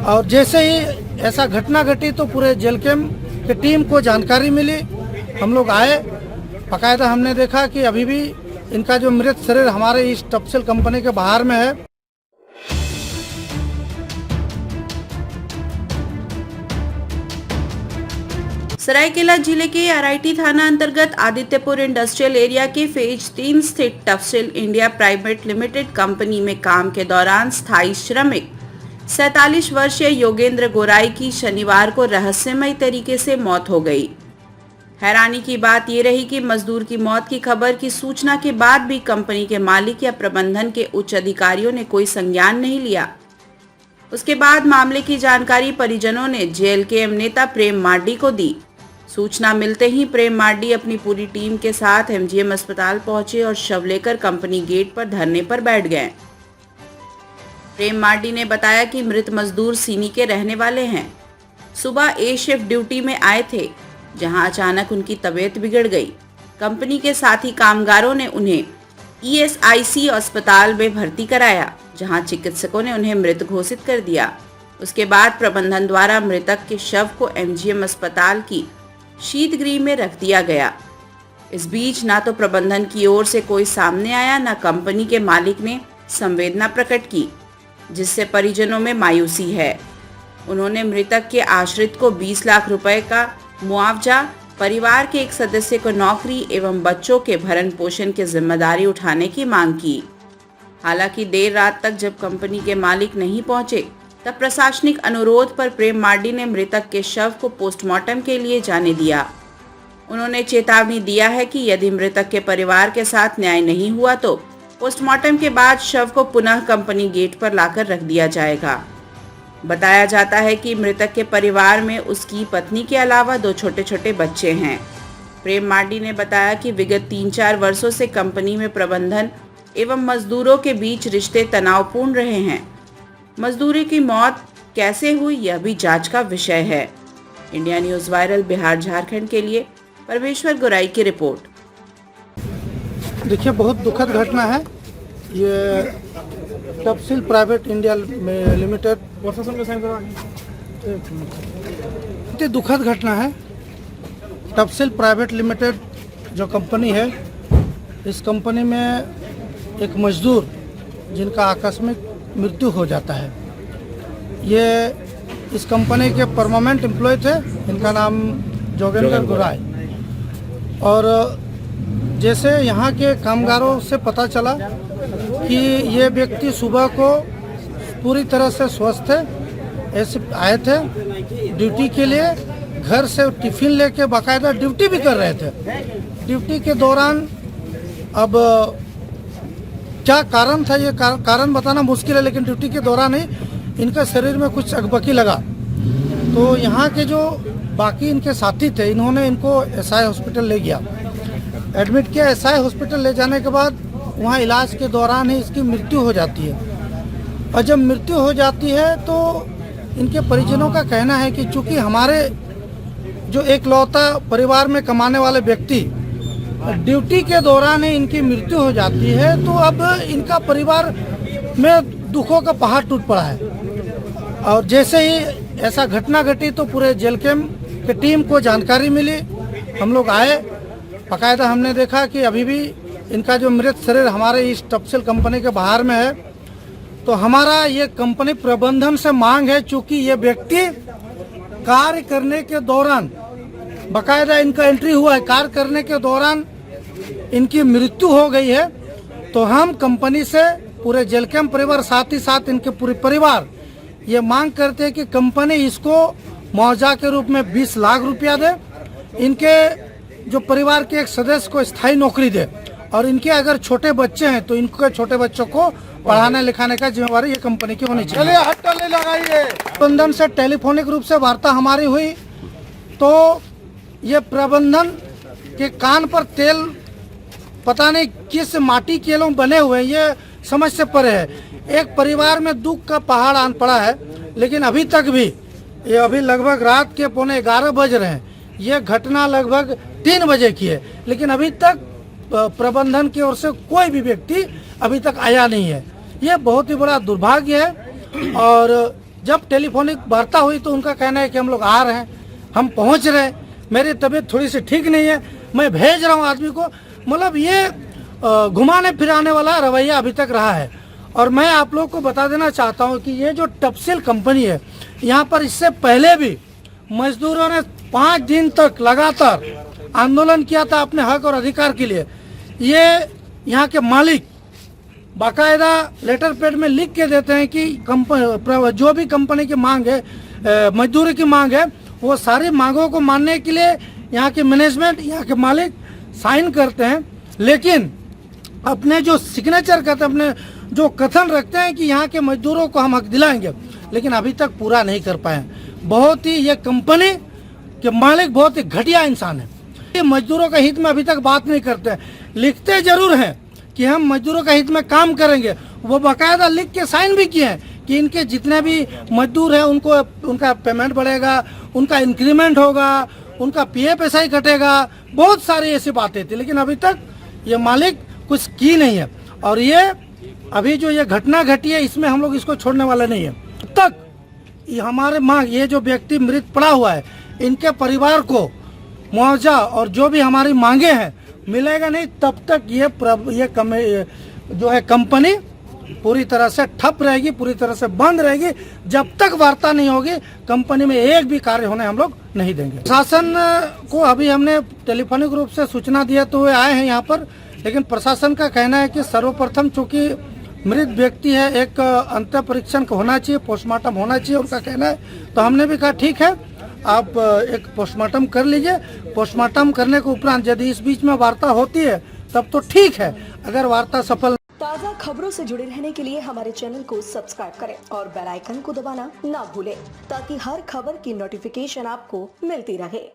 और जैसे ही ऐसा घटना घटी तो पूरे जेल कैंप की टीम को जानकारी मिली। हम लोग आए, बाकायदा हमने देखा कि अभी भी इनका जो मृत शरीर हमारे इस टपसेल कंपनी के बाहर में है। सरायकेला जिले के आरआईटी थाना अंतर्गत आदित्यपुर इंडस्ट्रियल एरिया के फेज 3 स्थित topsail India private limited company में काम के दौरान स्थायी श्रमिक 47 वर्षीय योगेंद्र गोराई की शनिवार को रहस्यमय तरीके से मौत हो गई। हैरानी की बात ये रही कि मजदूर की मौत की खबर की सूचना के बाद भी कंपनी के मालिक या प्रबंधन के उच्च अधिकारियों ने कोई संज्ञान नहीं लिया। उसके बाद मामले की जानकारी परिजनों ने जेएलकेएम नेता प्रेम मार्डी को दी। सूचना मिलते ही प्रेम मार्डी अपनी पूरी टीम के साथ एमजीएम अस्पताल पहुंचे और शव लेकर कंपनी गेट पर धरने पर बैठ गए। प्रेम मार्डी ने बताया कि मृत मजदूर सीनी के रहने वाले हैं। सुबह ए शिफ्ट ड्यूटी में आए थे, जहां अचानक उनकी तबीयत बिगड़ गई। कंपनी के साथी कामगारों ने उन्हें ईएसआईसी अस्पताल में भर्ती कराया, जहां चिकित्सकों ने उन्हें मृत घोषित कर दिया। उसके बाद प्रबंधन द्वारा मृतक के शव को एमजीएम अस्पताल की शीतगृह में रख दिया गया। इस बीच ना तो प्रबंधन की ओर से कोई सामने आया, ना कंपनी के मालिक ने संवेदना प्रकट की, जिससे परिजनों में मायूसी है। उन्होंने मृतक के आश्रित को 20 लाख रुपए का मुआवजा, परिवार के एक सदस्य को नौकरी एवं बच्चों के भरण पोषण की जिम्मेदारी उठाने की मांग की। हालांकि देर रात तक जब कंपनी के मालिक नहीं पहुंचे, तब प्रशासनिक अनुरोध पर प्रेम मार्डी ने मृतक के शव को पोस्टमार्टम के लिए जाने दिया। उन्होंने चेतावनी दिया है कि यदि मृतक के परिवार के साथ न्याय नहीं हुआ तो पोस्टमार्टम के बाद शव को पुनः कंपनी गेट पर लाकर रख दिया जाएगा। बताया जाता है कि मृतक के परिवार में उसकी पत्नी के अलावा 2 छोटे छोटे बच्चे हैं। प्रेम मार्डी ने बताया कि विगत 3-4 वर्षों से कंपनी में प्रबंधन एवं मजदूरों के बीच रिश्ते तनावपूर्ण रहे हैं। मजदूरी की मौत कैसे हुई, यह भी जांच का विषय है। India news viral Bihar Jharkhand के लिए परमेश्वर गोराई की रिपोर्ट। देखिए, बहुत दुखद घटना है। ये टपसेल प्राइवेट इंडिया लिमिटेड दुखद घटना है। टपसेल प्राइवेट लिमिटेड जो कंपनी है, इस कंपनी में एक मजदूर जिनका आकस्मिक मृत्यु हो जाता है। ये इस कंपनी के परमानेंट एम्प्लॉय थे। इनका नाम जोगेंद्र गोराई। और जैसे यहाँ के कामगारों से पता चला कि ये व्यक्ति सुबह को पूरी तरह से स्वस्थ थे, ऐसे आए थे ड्यूटी के लिए, घर से टिफिन लेके बाकायदा ड्यूटी भी कर रहे थे। ड्यूटी के दौरान अब क्या कारण था, ये कारण बताना मुश्किल है, लेकिन ड्यूटी के दौरान ही इनका शरीर में कुछ अकबकी लगा। तो यहाँ के जो बाकी इनके साथी थे, इन्होंने इनको एसआई हॉस्पिटल ले गया, एडमिट किया। एसआई हॉस्पिटल ले जाने के बाद वहाँ इलाज के दौरान ही इसकी मृत्यु हो जाती है। और जब मृत्यु हो जाती है तो इनके परिजनों का कहना है कि चूँकि हमारे जो एकलौता परिवार में कमाने वाले व्यक्ति ड्यूटी के दौरान ही इनकी मृत्यु हो जाती है, तो अब इनका परिवार में दुखों का पहाड़ टूट पड़ा है। और जैसे ही ऐसा घटना घटी तो पूरे जेल कैंप की टीम को जानकारी मिली। हम लोग आए, बाकायदा हमने देखा कि अभी भी इनका जो मृत शरीर हमारे इस टपसेल कंपनी के बाहर में है। तो हमारा ये कंपनी प्रबंधन से मांग है, चूँकि ये व्यक्ति कार्य करने के दौरान, बाकायदा इनका एंट्री हुआ है, कार्य करने के दौरान इनकी मृत्यु हो गई है। तो हम कंपनी से पूरे जेल कैंप परिवार, साथ ही साथ इनके पूरे परिवार ये मांग करते हैं कि कंपनी इसको मुआवजा के रूप में 20 लाख रुपया दे, इनके जो परिवार के एक सदस्य को स्थायी नौकरी दे, और इनके अगर छोटे बच्चे हैं तो इनके छोटे बच्चों को पढ़ाने लिखाने का जिम्मेवारी ये कंपनी की होनी चाहिए। चलिए हटले लगाइए। प्रबंधन से टेलीफोनिक रूप से वार्ता हमारी हुई तो ये प्रबंधन के कान पर तेल पता नहीं किस माटी के लोग बने हुए हैं, ये समझ से परे है। एक परिवार में दुख का पहाड़ आन पड़ा है, लेकिन अभी तक भी ये अभी लगभग रात के 11:15 बज रहे हैं। ये घटना लगभग 3 बजे की है, लेकिन अभी तक प्रबंधन की ओर से कोई भी व्यक्ति अभी तक आया नहीं है। ये बहुत ही बड़ा दुर्भाग्य है। और जब टेलीफोनिक वार्ता हुई तो उनका कहना है कि हम लोग आ रहे हैं, हम पहुंच रहे हैं, मेरी तबीयत थोड़ी सी ठीक नहीं है, मैं भेज रहा हूं आदमी को। मतलब ये घुमाने फिराने वाला रवैया अभी तक रहा है। और मैं आप लोग को बता देना चाहता हूं कि ये जो टपसेल कंपनी है, यहाँ पर इससे पहले भी मजदूरों ने 5 दिन तक लगातार आंदोलन किया था अपने हक और अधिकार के लिए। ये यहाँ के मालिक बाकायदा लेटर पैड में लिख के देते हैं कि जो भी कंपनी की मांग है, मजदूरी की मांग है, वो सारी मांगों को मानने के लिए यहाँ के मैनेजमेंट, यहाँ के मालिक साइन करते हैं, लेकिन अपने जो सिग्नेचर करते हैं, अपने जो कथन रखते हैं कि यहाँ के मजदूरों को हम हक दिलाएंगे, लेकिन अभी तक पूरा नहीं कर पाए। बहुत ही ये कंपनी के मालिक बहुत ही घटिया इंसान है। ये मजदूरों के हित में अभी तक बात नहीं करते हैं। लिखते जरूर हैं कि हम मजदूरों के हित में काम करेंगे, वो बाकायदा लिख के साइन भी किए हैं कि इनके जितने भी मजदूर हैं उनको उनका पेमेंट बढ़ेगा, उनका इंक्रीमेंट होगा, उनका पीएफ ऐसा ही कटेगा, बहुत सारी ऐसी बातें थी, लेकिन अभी तक ये मालिक कुछ की नहीं है। और ये अभी जो ये घटना घटी है, इसमें हम लोग इसको छोड़ने वाले नहीं है। तब तक ये हमारे मांग, ये जो व्यक्ति मृत पड़ा हुआ है, इनके परिवार को मुआवजा और जो भी हमारी मांगे हैं मिलेगा नहीं, तब तक ये जो है कंपनी पूरी तरह से ठप रहेगी, पूरी तरह से बंद रहेगी। जब तक वार्ता नहीं होगी, कंपनी में एक भी कार्य होने हम लोग नहीं देंगे। प्रशासन को अभी हमने टेलीफोनिक रूप से सूचना दिया तो वे आए हैं यहाँ पर, लेकिन प्रशासन का कहना है कि सर्वप्रथम चूंकि मृत व्यक्ति है, एक अंत परीक्षण होना चाहिए, पोस्टमार्टम होना चाहिए, उनका कहना है। तो हमने भी कहा ठीक है, आप एक पोस्टमार्टम कर लीजिए। पोस्टमार्टम करने के उपरांत यदि इस बीच में वार्ता होती है तब तो ठीक है, अगर वार्ता सफल। ताज़ा खबरों से जुड़े रहने के लिए हमारे चैनल को सब्सक्राइब करें और बेल आइकन को दबाना ना भूलें, ताकि हर खबर की नोटिफिकेशन आपको मिलती रहे।